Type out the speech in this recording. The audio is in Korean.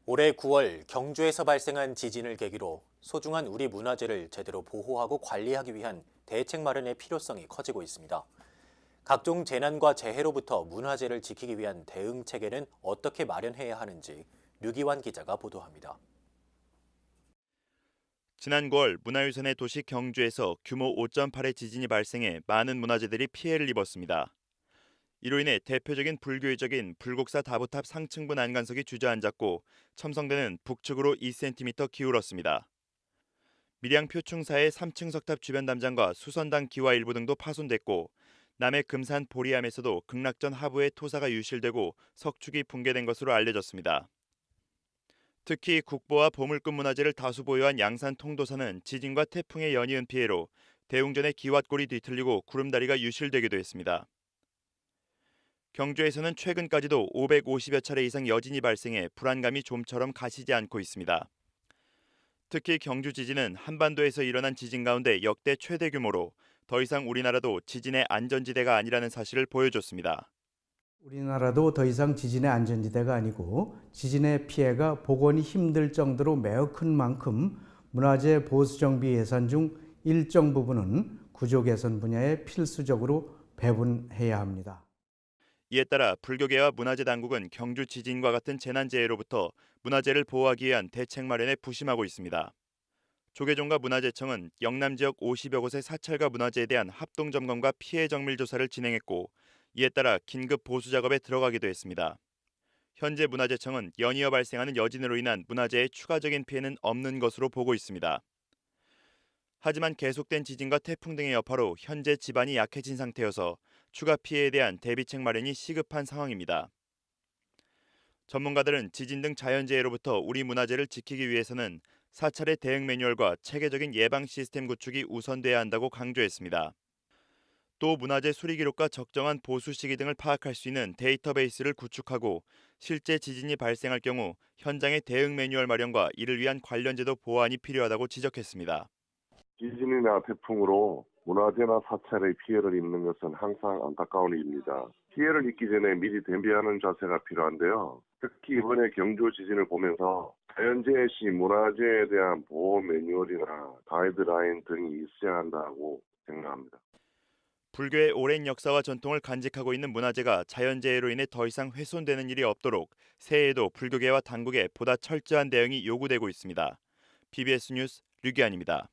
올해 9월 경주에서 발생한 지진을 계기로 소중한 우리 문화재를 제대로 보호하고 관리하기 위한 대책 마련의 필요성이 커지고 있습니다. 각종 재난과 재해로부터 문화재를 지키기 위한 대응 체계는 어떻게 마련해야 하는지 류기환 기자가 보도합니다. 지난 9월 문화유산의 도시 경주에서 규모 5.8의 지진이 발생해 많은 문화재들이 피해를 입었습니다. 이로 인해 대표적인 불교의적인 불국사 다부탑 상층부 난간석이 주저앉았고 첨성대는 북측으로 2cm 기울었습니다. 밀양 표충사의 3층 석탑 주변 담장과 수선당 기와 일부 등도 파손됐고 남해 금산 보리암에서도 극락전 하부에 토사가 유실되고 석축이 붕괴된 것으로 알려졌습니다. 특히 국보와 보물급 문화재를 다수 보유한 양산 통도사는 지진과 태풍의 연이은 피해로 대웅전의 기왓골이 뒤틀리고 구름다리가 유실되기도 했습니다. 경주에서는 최근까지도 550여 차례 이상 여진이 발생해 불안감이 좀처럼 가시지 않고 있습니다. 특히 경주 지진은 한반도에서 일어난 지진 가운데 역대 최대 규모로 더 이상 우리나라도 지진의 안전지대가 아니라는 사실을 보여줬습니다. 우리나라도 더 이상 지진의 안전지대가 아니고 지진의 피해가 복원이 힘들 정도로 매우 큰 만큼 문화재 보수정비 예산 중 일정 부분은 구조 개선 분야에 필수적으로 배분해야 합니다. 이에 따라 불교계와 문화재 당국은 경주 지진과 같은 재난재해로부터 문화재를 보호하기 위한 대책 마련에 부심하고 있습니다. 조계종과 문화재청은 영남 지역 50여 곳의 사찰과 문화재에 대한 합동 점검과 피해 정밀 조사를 진행했고 이에 따라 긴급 보수 작업에 들어가기도 했습니다. 현재 문화재청은 연이어 발생하는 여진으로 인한 문화재의 추가적인 피해는 없는 것으로 보고 있습니다. 하지만 계속된 지진과 태풍 등의 여파로 현재 지반이 약해진 상태여서 추가 피해에 대한 대비책 마련이 시급한 상황입니다. 전문가들은 지진 등 자연재해로부터 우리 문화재를 지키기 위해서는 사찰의 대응 매뉴얼과 체계적인 예방 시스템 구축이 우선돼야 한다고 강조했습니다. 또 문화재 수리 기록과 적정한 보수 시기 등을 파악할 수 있는 데이터베이스를 구축하고 실제 지진이 발생할 경우 현장의 대응 매뉴얼 마련과 이를 위한 관련 제도 보완이 필요하다고 지적했습니다. 지진이나 태풍으로 문화재나 사찰의 피해를 입는 것은 항상 안타까운 일입니다. 피해를 입기 전에 미리 대비하는 자세가 필요한데요. 특히 이번에 경주 지진을 보면서 자연재해 시 문화재에 대한 보호 매뉴얼이나 가이드라인 등이 있어야 한다고 생각합니다. 불교의 오랜 역사와 전통을 간직하고 있는 문화재가 자연재해로 인해 더 이상 훼손되는 일이 없도록 새해에도 불교계와 당국의 보다 철저한 대응이 요구되고 있습니다. BBS 뉴스 류기환입니다.